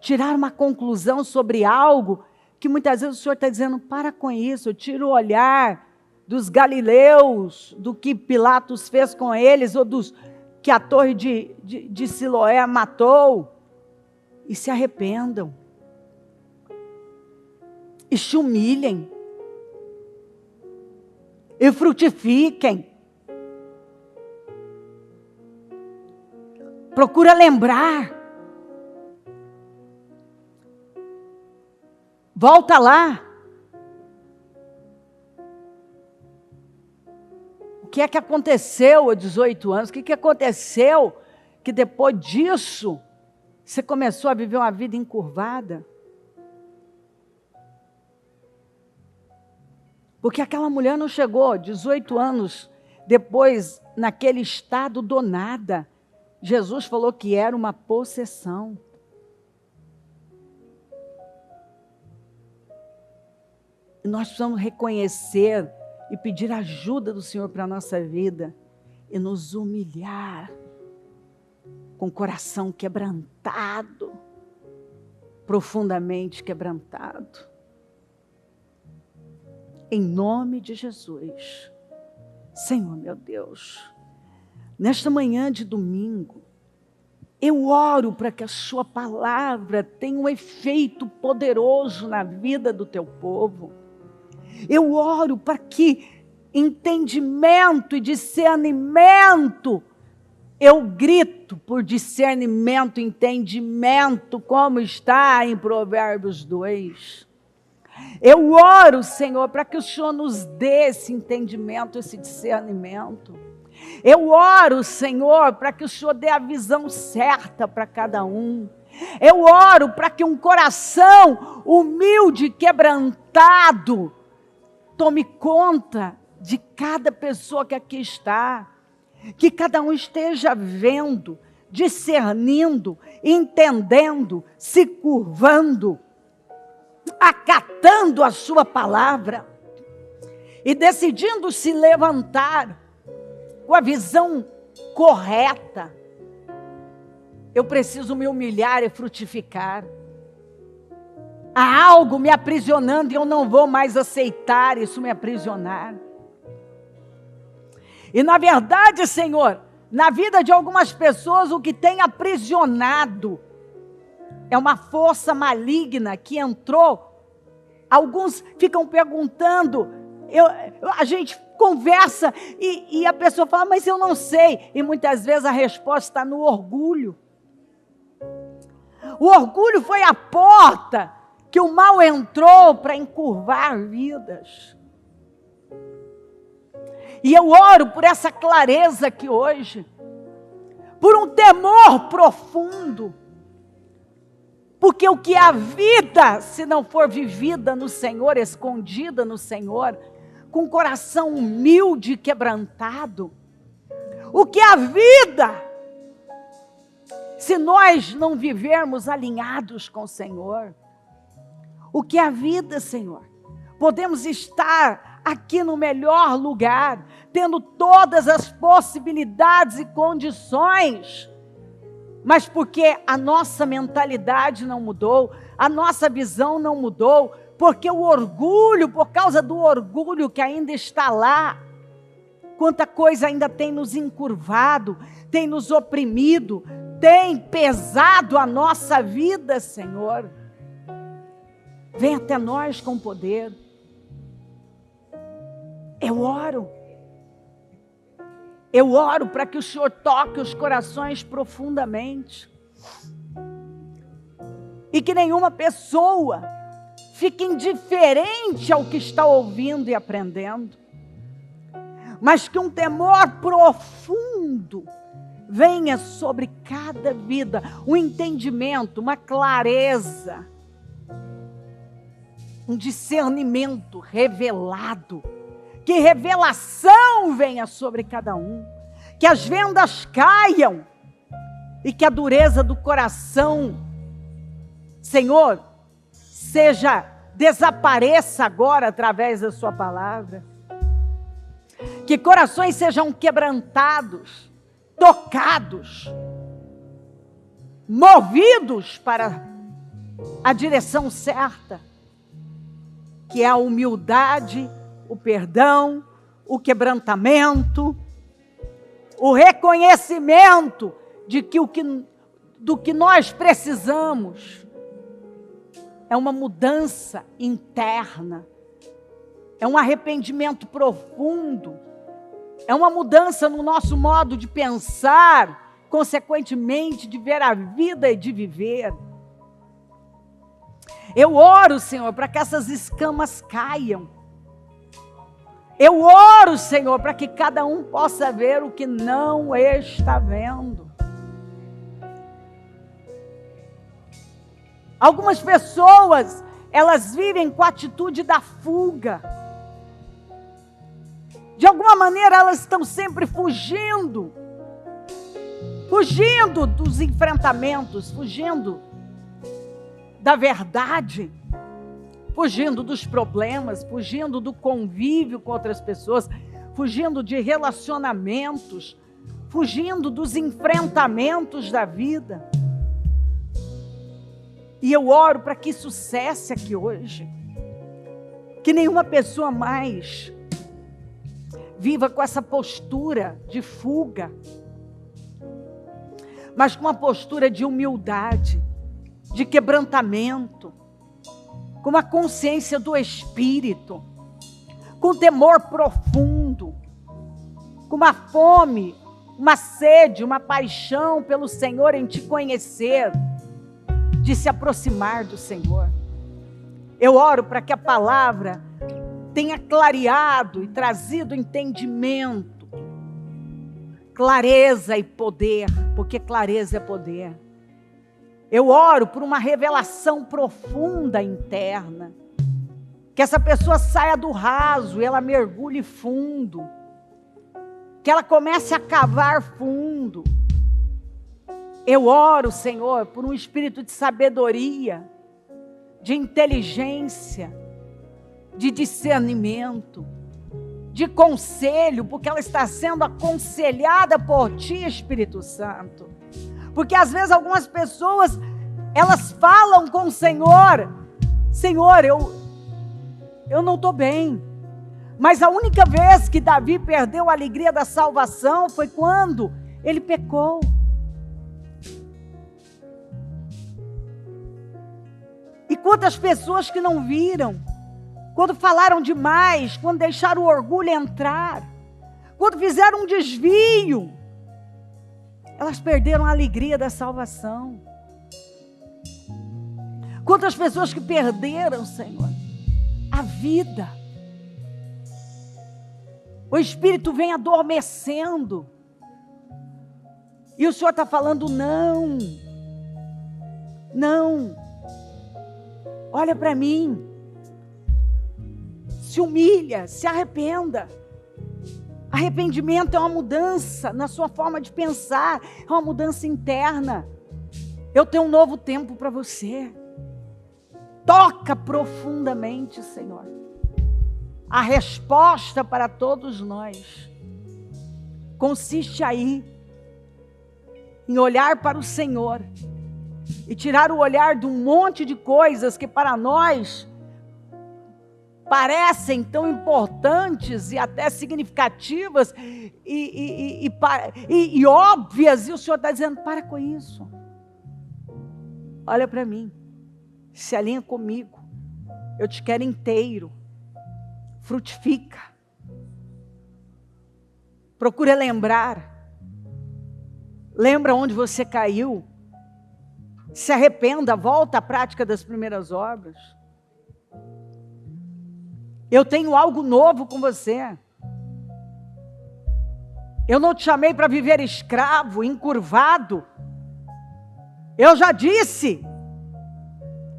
tirar uma conclusão sobre algo que muitas vezes o Senhor está dizendo, para com isso, tira o olhar dos galileus, do que Pilatos fez com eles, ou dos que a torre de Siloé matou. E se arrependam. E se humilhem. E frutifiquem. Procura lembrar. Volta lá. O que é que aconteceu há 18 anos? O que aconteceu que depois disso você começou a viver uma vida encurvada? Porque aquela mulher não chegou 18 anos depois naquele estado do nada. Jesus falou que era uma possessão. E nós precisamos reconhecer e pedir ajuda do Senhor para a nossa vida e nos humilhar. Com o coração quebrantado, profundamente quebrantado. Em nome de Jesus. Senhor, meu Deus, nesta manhã de domingo, eu oro para que a sua palavra tenha um efeito poderoso na vida do teu povo. Eu oro para que entendimento e discernimento, eu grito por discernimento, entendimento, como está em Provérbios 2. Eu oro, Senhor, para que o Senhor nos dê esse entendimento, esse discernimento. Eu oro, Senhor, para que o Senhor dê a visão certa para cada um. Eu oro para que um coração humilde, quebrantado, tome conta de cada pessoa que aqui está. Que cada um esteja vendo, discernindo entendendo, se curvando, acatando a sua palavra e decidindo se levantar com a visão correta. Eu preciso me humilhar e frutificar. Há algo me aprisionando e eu não vou mais aceitar isso me aprisionar. E na verdade, Senhor, na vida de algumas pessoas, o que tem aprisionado é uma força maligna que entrou. Alguns ficam perguntando, a gente conversa e a pessoa fala, mas eu não sei. E muitas vezes a resposta está no orgulho. O orgulho foi a porta que o mal entrou para encurvar vidas. E eu oro por essa clareza aqui hoje, por um temor profundo, porque o que é a vida, se não for vivida no Senhor, escondida no Senhor, com o coração humilde e quebrantado, o que é a vida, se nós não vivermos alinhados com o Senhor, o que é a vida, Senhor? Podemos estar aqui no melhor lugar, tendo todas as possibilidades e condições, mas porque a nossa mentalidade não mudou, a nossa visão não mudou, porque o orgulho, por causa do orgulho que ainda está lá, quanta coisa ainda tem nos encurvado, tem nos oprimido, tem pesado a nossa vida, Senhor. Vem até nós com poder. Eu oro para que o Senhor toque os corações profundamente. E que nenhuma pessoa fique indiferente ao que está ouvindo e aprendendo. Mas que um temor profundo venha sobre cada vida. Um entendimento, uma clareza, um discernimento revelado. Que revelação venha sobre cada um. Que as vendas caiam. E que a dureza do coração, Senhor, desapareça agora através da sua palavra. Que corações sejam quebrantados, tocados, movidos para a direção certa, que é a humildade, o perdão, o quebrantamento, o reconhecimento de que do que nós precisamos é uma mudança interna, é um arrependimento profundo, é uma mudança no nosso modo de pensar, consequentemente de ver a vida e de viver. Eu oro, Senhor, para que essas escamas caiam. Eu oro, Senhor, para que cada um possa ver o que não está vendo. Algumas pessoas, elas vivem com a atitude da fuga. De alguma maneira, elas estão sempre fugindo dos enfrentamentos, fugindo da verdade, fugindo dos problemas, fugindo do convívio com outras pessoas, fugindo de relacionamentos, fugindo dos enfrentamentos da vida. E eu oro para que isso cesse aqui hoje. Que nenhuma pessoa mais viva com essa postura de fuga, mas com uma postura de humildade, de quebrantamento, com uma consciência do Espírito, com temor profundo, com uma fome, uma sede, uma paixão pelo Senhor em te conhecer, de se aproximar do Senhor. Eu oro para que a palavra tenha clareado e trazido entendimento, clareza e poder, porque clareza é poder. Eu oro por uma revelação profunda interna, que essa pessoa saia do raso e ela mergulhe fundo, que ela comece a cavar fundo. Eu oro, Senhor, por um espírito de sabedoria, de inteligência, de discernimento, de conselho, porque ela está sendo aconselhada por Ti, Espírito Santo. Porque às vezes algumas pessoas, elas falam com o Senhor: Senhor, eu não estou bem. Mas a única vez que Davi perdeu a alegria da salvação foi quando ele pecou. E quantas pessoas que não viram, quando falaram demais, quando deixaram o orgulho entrar, quando fizeram um desvio, elas perderam a alegria da salvação. Quantas pessoas que perderam, Senhor, a vida. O Espírito vem adormecendo. E o Senhor está falando: não. Não. Olha para mim. Se humilha, se arrependa. Arrependimento é uma mudança na sua forma de pensar. É uma mudança interna. Eu tenho um novo tempo para você. Toca profundamente, Senhor. A resposta para todos nós consiste aí, em olhar para o Senhor e tirar o olhar de um monte de coisas que para nós parecem tão importantes e até significativas e óbvias, e o Senhor está dizendo: para com isso. Olha para mim, se alinha comigo, eu te quero inteiro. Frutifica. Procura lembrar. Lembra onde você caiu. Se arrependa, volta à prática das primeiras obras. Eu tenho algo novo com você. Eu não te chamei para viver escravo, encurvado. Eu já disse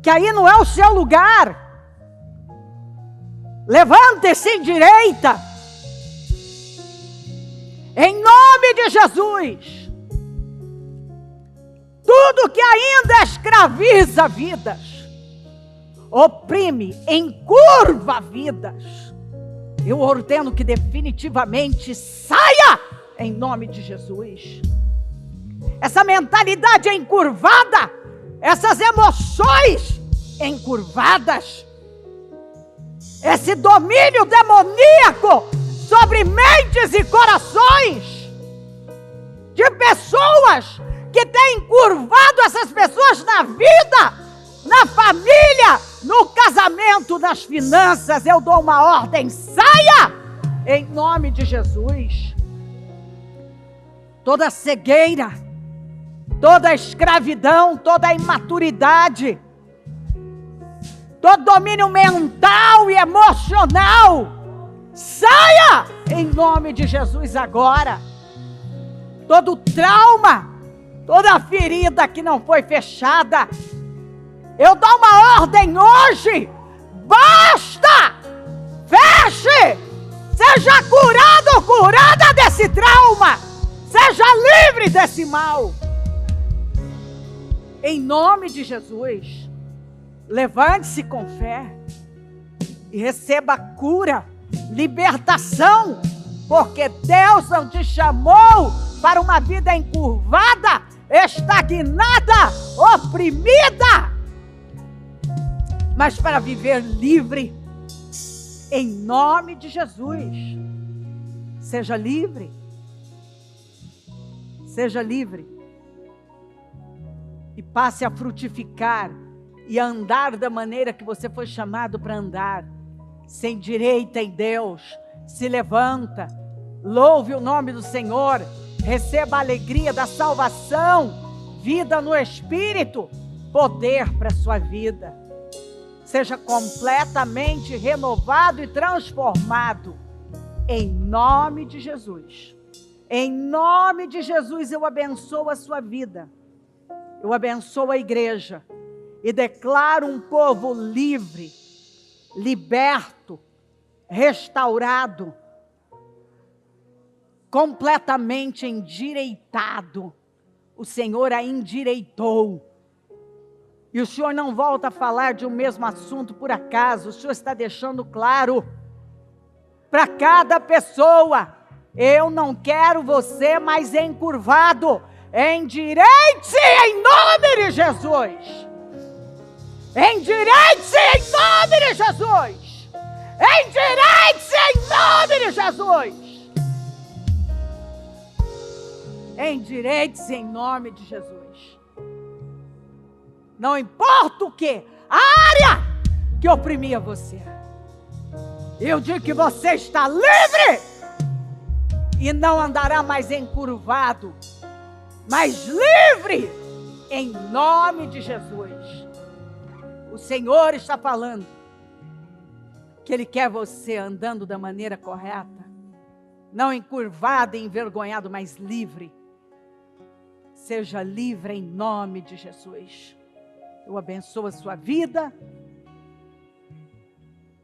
que aí não é o seu lugar. Levante-se em direita, em nome de Jesus. Tudo que ainda escraviza vidas, oprime, encurva vidas, eu ordeno que definitivamente saia, em nome de Jesus. Essa mentalidade encurvada, essas emoções encurvadas, esse domínio demoníaco sobre mentes e corações de pessoas que têm curvado essas pessoas na vida, na família, no casamento, nas finanças, eu dou uma ordem: saia, em nome de Jesus. Toda cegueira, toda escravidão, toda imaturidade, todo domínio mental e emocional, saia em nome de Jesus agora. Todo trauma, toda ferida que não foi fechada, eu dou uma ordem hoje: basta, feche, seja curado ou curada desse trauma, seja livre desse mal, em nome de Jesus. Levante-se com fé e receba cura, libertação, porque Deus não te chamou para uma vida encurvada, estagnada, oprimida, mas para viver livre, em nome de Jesus. Seja livre, seja livre, e passe a frutificar e a andar da maneira que você foi chamado para andar. Sem direita em Deus, se levanta, louve o nome do Senhor, receba a alegria da salvação, vida no Espírito, poder para a sua vida. Seja completamente renovado e transformado, em nome de Jesus. Em nome de Jesus eu abençoo a sua vida, eu abençoo a igreja, e declaro um povo livre, liberto, restaurado, completamente endireitado. o Senhor a endireitou. E o Senhor não volta a falar de um mesmo assunto por acaso. O Senhor está deixando claro para cada pessoa: eu não quero você mais encurvado. Endireite-se em nome de Jesus. Endireite-se em nome de Jesus. Endireite-se em nome de Jesus. Endireite-se em nome de Jesus. Não importa o que, a área que oprimia você. Eu digo que você está livre e não andará mais encurvado, mas livre em nome de Jesus. O Senhor está falando que Ele quer você andando da maneira correta, não encurvado e envergonhado, mas livre. Seja livre em nome de Jesus. Eu abençoo a sua vida.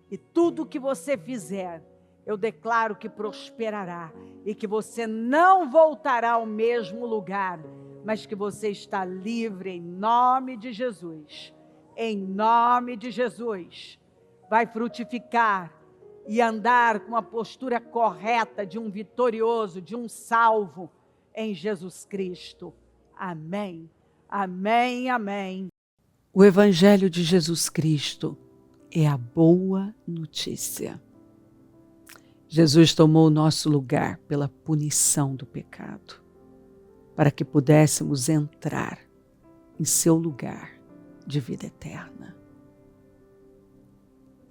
E tudo que você fizer, eu declaro que prosperará. E que você não voltará ao mesmo lugar, mas que você está livre em nome de Jesus. Em nome de Jesus. Vai frutificar e andar com a postura correta de um vitorioso, de um salvo em Jesus Cristo. Amém, amém, amém. O Evangelho de Jesus Cristo é a boa notícia. Jesus tomou o nosso lugar pela punição do pecado, para que pudéssemos entrar em seu lugar de vida eterna.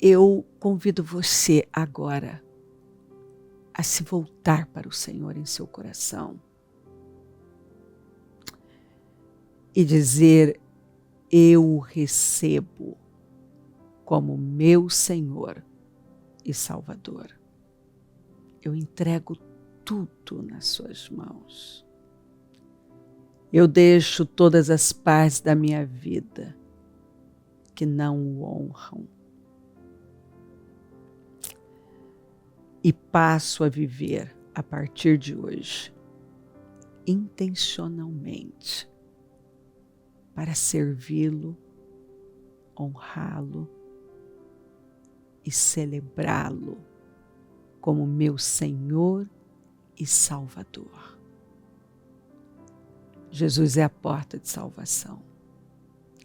Eu convido você agora a se voltar para o Senhor em seu coração e dizer: eu o recebo como meu Senhor e Salvador. Eu entrego tudo nas suas mãos. Eu deixo todas as partes da minha vida que não o honram e passo a viver a partir de hoje intencionalmente para servi-lo, honrá-lo e celebrá-lo como meu Senhor e Salvador. Jesus é a porta de salvação.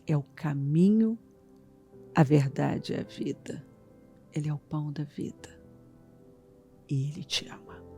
É o caminho, a verdade e a vida. Ele é o pão da vida. E Ele te ama.